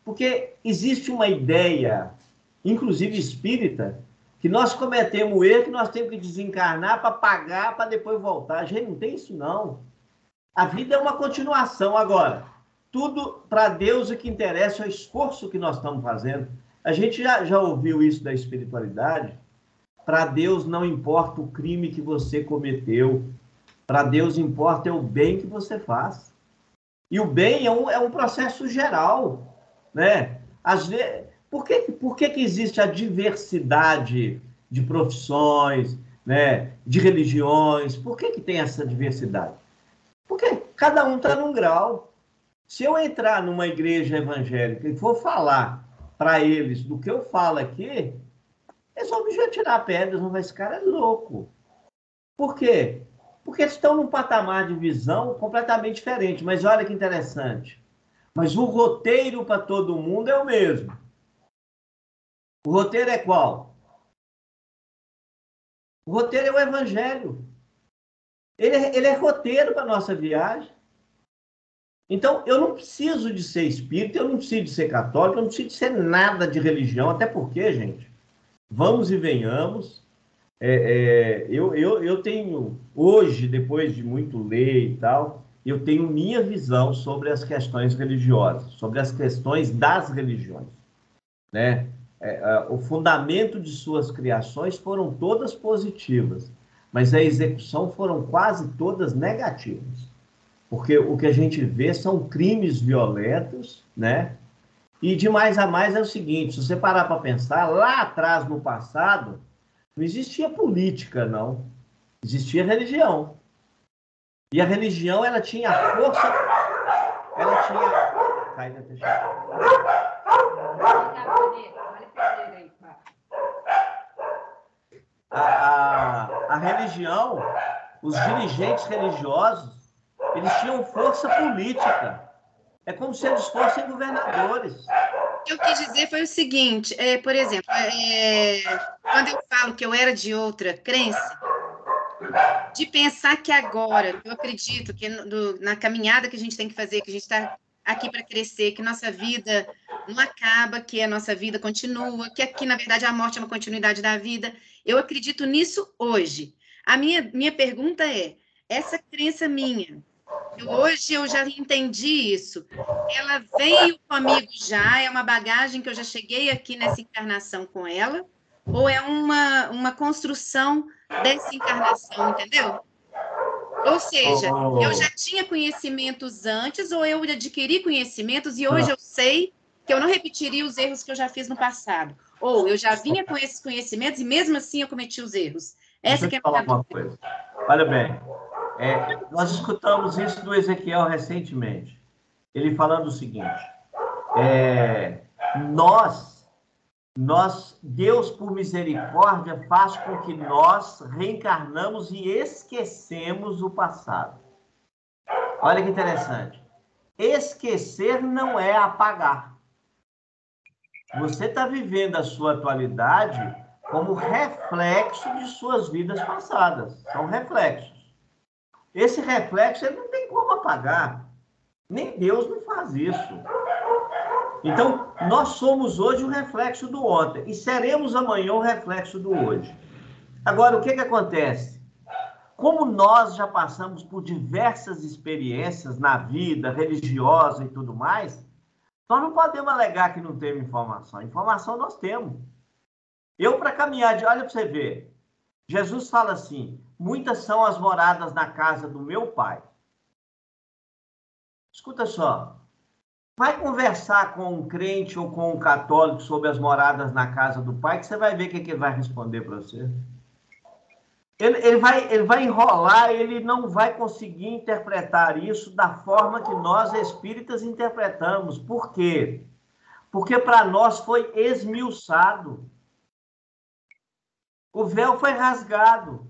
Porque existe uma ideia, inclusive espírita, que nós cometemos o erro, que nós temos que desencarnar para pagar, para depois voltar. Gente, não tem isso não. A vida é uma continuação. Agora, tudo para Deus o que interessa é o esforço que nós estamos fazendo. A gente já ouviu isso da espiritualidade. Para Deus não importa o crime que você cometeu. Para Deus importa o bem que você faz. E o bem é um processo geral, né? Às vezes, por que existe a diversidade de profissões, né? De religiões? Por que tem essa diversidade? Porque cada um está num grau. Se eu entrar numa igreja evangélica e for falar para eles do que eu falo aqui, eles vão me atirar pedras, vão ver, esse cara é louco. Por quê? Porque eles estão num patamar de visão completamente diferente. Mas olha que interessante. Mas o roteiro para todo mundo é o mesmo. O roteiro é qual? O roteiro é o evangelho. Ele é roteiro para a nossa viagem. Então, eu não preciso de ser espírita, eu não preciso de ser católico, eu não preciso de ser nada de religião, até porque, gente, vamos e venhamos. Eu tenho, hoje, depois de muito ler e tal, eu tenho minha visão sobre as questões religiosas, sobre as questões das religiões, né? O fundamento de suas criações foram todas positivas, mas a execução foram quase todas negativas, porque o que a gente vê são crimes violentos, né? E de mais a mais é o seguinte, se você parar para pensar, lá atrás, no passado, não existia política, não. Existia religião. E a religião, ela tinha força... Ela tinha... Cai da a religião, os dirigentes religiosos, eles tinham força política. É como se eles fossem governadores. O que eu quis dizer foi o seguinte, por exemplo, quando eu falo que eu era de outra crença, de pensar que agora, eu acredito que na caminhada que a gente tem que fazer, que a gente está aqui para crescer, que nossa vida não acaba, que a nossa vida continua, que aqui, na verdade, a morte é uma continuidade da vida. Eu acredito nisso hoje. A minha pergunta é, essa crença minha, hoje eu já entendi isso, ela veio comigo já, é uma bagagem que eu já cheguei aqui nessa encarnação com ela, ou é uma construção dessa encarnação, entendeu? Ou seja, eu já tinha conhecimentos antes, ou eu adquiri conhecimentos e hoje eu sei que eu não repetiria os erros que eu já fiz no passado. Ou eu já vinha com esses conhecimentos e mesmo assim eu cometi os erros. Essa que é a minha uma coisa. Olha bem, nós escutamos isso do Ezequiel recentemente. Ele falando o seguinte, Deus, por misericórdia, faz com que nós reencarnamos e esquecemos o passado. Olha que interessante. Esquecer não é apagar. Você está vivendo a sua atualidade como reflexo de suas vidas passadas. São reflexos. Esse reflexo ele não tem como apagar. Nem Deus não faz isso. Então, nós somos hoje o reflexo do ontem e seremos amanhã o reflexo do hoje. Agora, o que acontece? Como nós já passamos por diversas experiências na vida religiosa e tudo mais, nós não podemos alegar que não temos informação. Informação nós temos. Eu, para caminhar olha para você ver, Jesus fala assim, muitas são as moradas na casa do meu Pai. Escuta só. Vai conversar com um crente ou com um católico sobre as moradas na casa do Pai, que você vai ver o que ele vai responder para você. Ele vai enrolar, ele não vai conseguir interpretar isso da forma que nós espíritas interpretamos. Por quê? Porque para nós foi esmiuçado. O véu foi rasgado.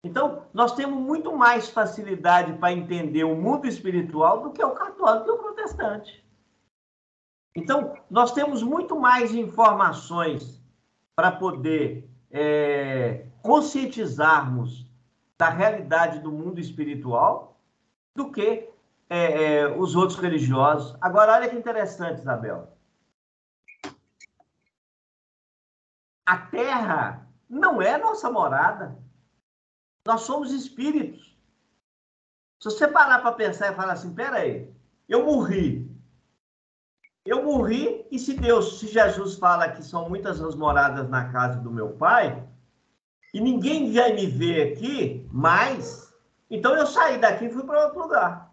Então, nós temos muito mais facilidade para entender o mundo espiritual do que o católico e o protestante. Então, nós temos muito mais informações para poder conscientizarmos da realidade do mundo espiritual do que os outros religiosos. Agora, olha que interessante, Isabel. A Terra não é nossa morada. Nós somos espíritos. Se você parar para pensar e falar assim, peraí, eu morri, e se Jesus fala que são muitas as moradas na casa do meu Pai, e ninguém vai me ver aqui mais, então eu saí daqui e fui para outro lugar.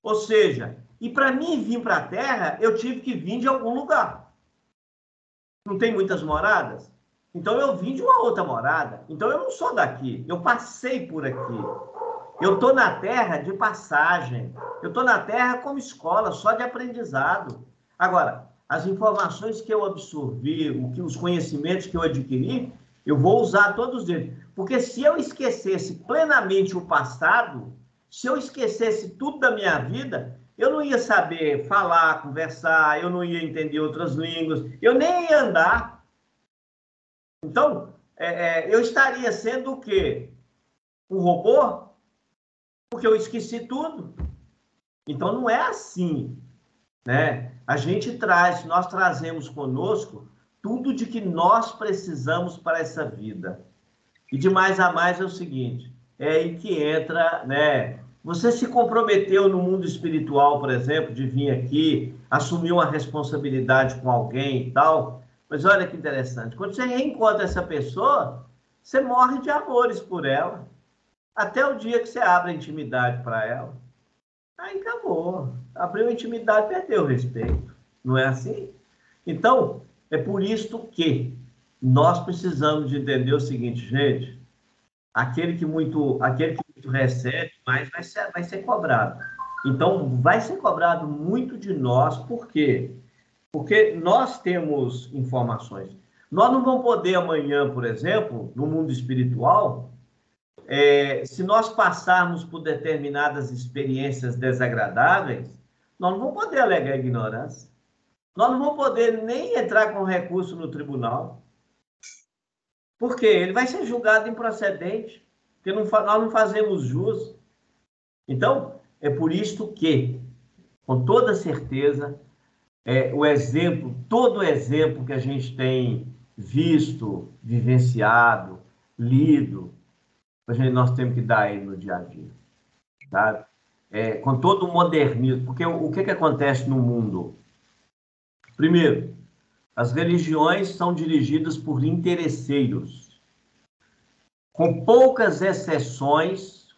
Ou seja, e para mim vir para a Terra, eu tive que vir de algum lugar. Não tem muitas moradas? Então eu vim de uma outra morada. Então eu não sou daqui, eu passei por aqui. Eu estou na Terra de passagem. Eu estou na Terra como escola, só de aprendizado. Agora, as informações que eu absorvi, os conhecimentos que eu adquiri, eu vou usar todos eles. Porque se eu esquecesse plenamente o passado, se eu esquecesse tudo da minha vida, eu não ia saber falar, conversar, eu não ia entender outras línguas, eu nem ia andar. Então, eu estaria sendo o quê? Um robô? Porque eu esqueci tudo. Então, não é assim, né? Nós trazemos conosco tudo de que nós precisamos para essa vida. E de mais a mais é o seguinte, é aí que entra, né? Você se comprometeu no mundo espiritual, por exemplo, de vir aqui, assumir uma responsabilidade com alguém e tal, mas olha que interessante, quando você reencontra essa pessoa, você morre de amores por ela, até o dia que você abre a intimidade para ela. Aí acabou. Abriu a intimidade, perdeu o respeito. Não é assim? Então, é por isso que nós precisamos de entender o seguinte, gente, aquele que muito recebe, mais vai ser cobrado. Então, vai ser cobrado muito de nós, por quê? Porque nós temos informações. Nós não vamos poder amanhã, por exemplo, no mundo espiritual, se nós passarmos por determinadas experiências desagradáveis, nós não vamos poder alegar ignorância. Nós não vamos poder nem entrar com recurso no tribunal. Por quê? Ele vai ser julgado improcedente, porque nós não fazemos jus. Então, é por isso que, com toda certeza, todo o exemplo que a gente tem visto, vivenciado, lido, nós temos que dar ele no dia a dia, tá? Com todo o modernismo, porque o que acontece no mundo? Primeiro, as religiões são dirigidas por interesseiros, com poucas exceções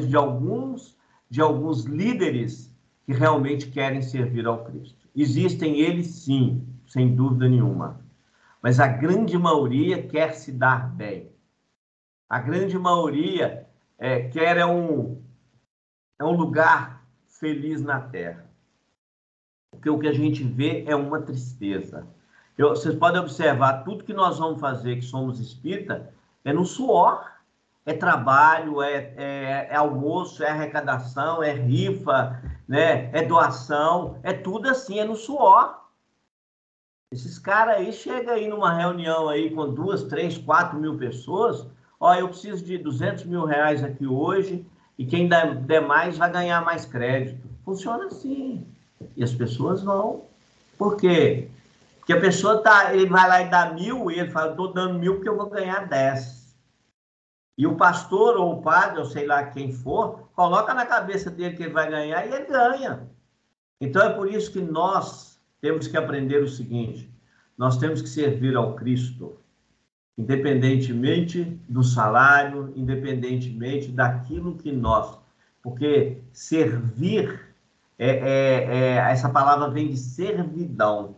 de alguns líderes que realmente querem servir ao Cristo. Existem eles, sim, sem dúvida nenhuma, mas a grande maioria quer se dar bem. A grande maioria quer um lugar feliz na Terra. Porque o que a gente vê é uma tristeza. Vocês podem observar, tudo que nós vamos fazer, que somos espírita, é no suor. É trabalho, é almoço, é arrecadação, é rifa, né? É doação, é tudo assim, é no suor. Esses caras aí chegam aí numa reunião aí com 2, 3, 4 mil pessoas, eu preciso de 200 mil reais aqui hoje, e quem der mais vai ganhar mais crédito. Funciona assim. E as pessoas vão. Por quê? Porque a pessoa ele vai lá e dá 1.000, e ele fala, estou dando 1.000 porque eu vou ganhar 10. E o pastor ou o padre, ou sei lá quem for, coloca na cabeça dele que ele vai ganhar e ele ganha. Então é por isso que nós temos que aprender o seguinte, nós temos que servir ao Cristo, independentemente do salário, independentemente daquilo que nós... Porque servir essa palavra vem de servidão.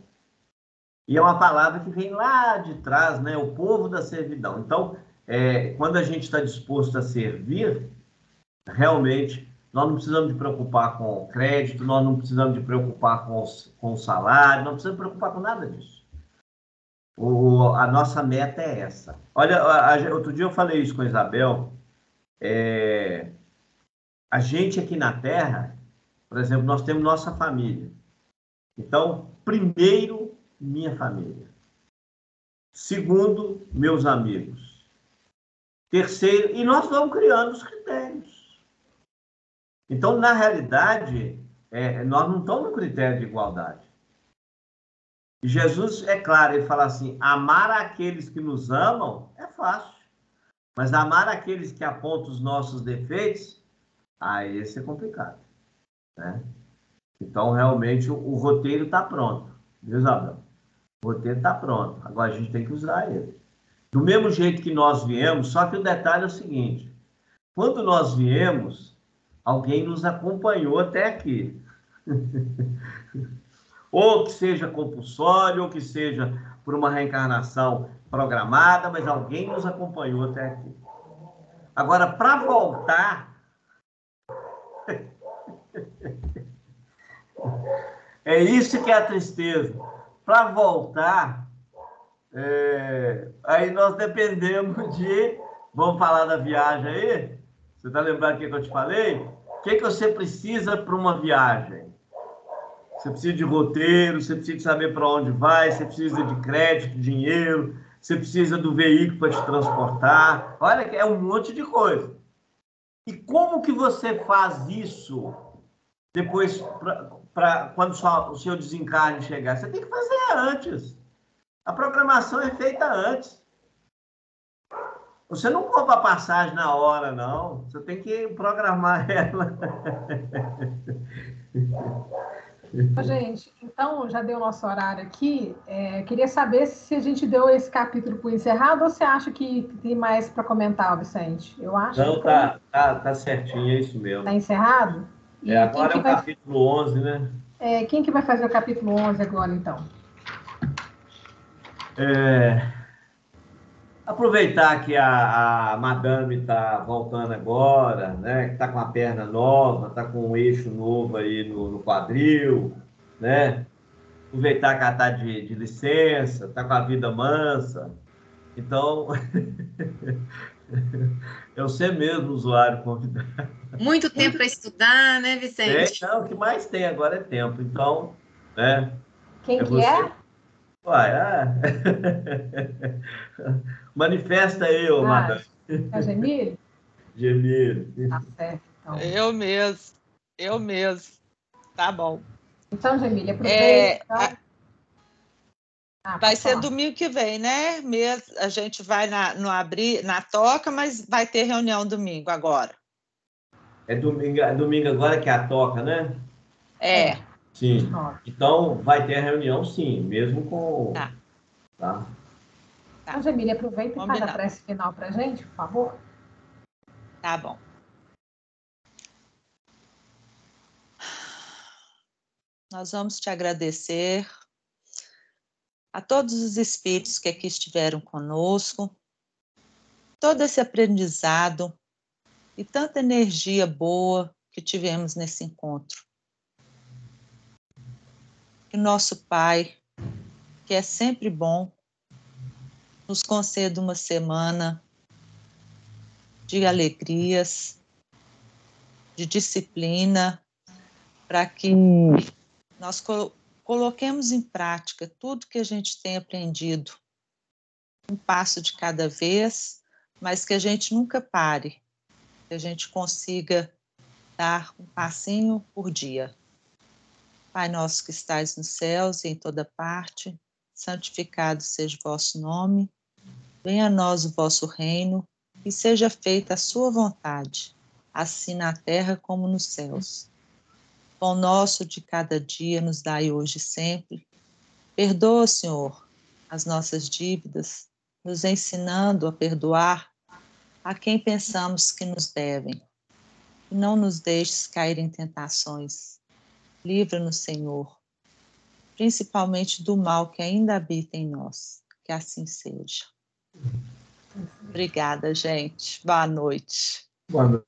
E é uma palavra que vem lá de trás, né? O povo da servidão. Então, quando a gente está disposto a servir, realmente, nós não precisamos de preocupar com o crédito, nós não precisamos de preocupar com o salário, não precisamos de preocupar com nada disso. A nossa meta é essa. Olha, outro dia eu falei isso com a Isabel. A gente aqui na Terra, por exemplo, nós temos nossa família. Então, primeiro, minha família. Segundo, meus amigos. Terceiro, e nós vamos criando os critérios. Então, na realidade, nós não estamos no critério de igualdade. E Jesus, é claro, ele fala assim, amar aqueles que nos amam é fácil. Mas amar aqueles que apontam os nossos defeitos, esse é complicado. Né? Então, realmente, o roteiro está pronto. Viu, Isabel? O roteiro está pronto. Agora, a gente tem que usar ele. Do mesmo jeito que nós viemos, só que o detalhe é o seguinte. Quando nós viemos, alguém nos acompanhou até aqui. Ou que seja compulsório, ou que seja por uma reencarnação programada, mas alguém nos acompanhou até aqui. Agora, para voltar... É isso que é a tristeza. Para voltar, aí nós dependemos de... Vamos falar da viagem aí? Você está lembrando o que eu te falei? O que você precisa para uma viagem? Você precisa de roteiro, você precisa de saber para onde vai, você precisa de crédito, dinheiro, você precisa do veículo para te transportar. Olha, é um monte de coisa. E como que você faz isso depois, quando o seu desencarne chegar? Você tem que fazer antes. A programação é feita antes. Você não compra a passagem na hora, não. Você tem que programar ela. Gente, então já deu nosso horário aqui. Queria saber se a gente deu esse capítulo por encerrado ou você acha que tem mais para comentar, Vicente? Eu acho não, que tá certinho, é isso mesmo. Está encerrado? E agora é o capítulo 11, né? Quem que vai fazer o capítulo 11 agora, então? Aproveitar que a madame está voltando agora, né? Que está com a perna nova, está com um eixo novo aí no quadril, né? Aproveitar que ela está de licença, está com a vida mansa. Então, é você mesmo, usuário convidado. Muito tempo para estudar, né, Vicente? O que mais tem agora é tempo. Então, né? Quem que é? Manifesta aí, madame. É Gemílio? Gemílio. Tá certo, então. Eu mesmo. Tá bom. Então, Gemília, aproveita. Vai ser domingo que vem, né? A gente vai na toca, mas vai ter reunião domingo agora. É domingo agora que é a toca, né? Sim. Então, vai ter a reunião, sim, mesmo com... Tá. Então, Gemília, aproveita e faz a prece final para a gente, por favor. Tá bom. Nós vamos te agradecer a todos os espíritos que aqui estiveram conosco, todo esse aprendizado e tanta energia boa que tivemos nesse encontro. Que o nosso Pai, que é sempre bom, nos conceda uma semana de alegrias, de disciplina, para que nós coloquemos em prática tudo que a gente tem aprendido, um passo de cada vez, mas que a gente nunca pare, que a gente consiga dar um passinho por dia. Pai nosso que estais nos céus e em toda parte, santificado seja o vosso nome, venha a nós o vosso reino, e seja feita a sua vontade, assim na terra como nos céus. Pão nosso de cada dia nos dai hoje e sempre. Perdoa, Senhor, as nossas dívidas, nos ensinando a perdoar a quem pensamos que nos devem. E não nos deixes cair em tentações, Livra-nos, Senhor, principalmente do mal que ainda habita em nós. Que assim seja. Obrigada, gente. Boa noite. Boa noite.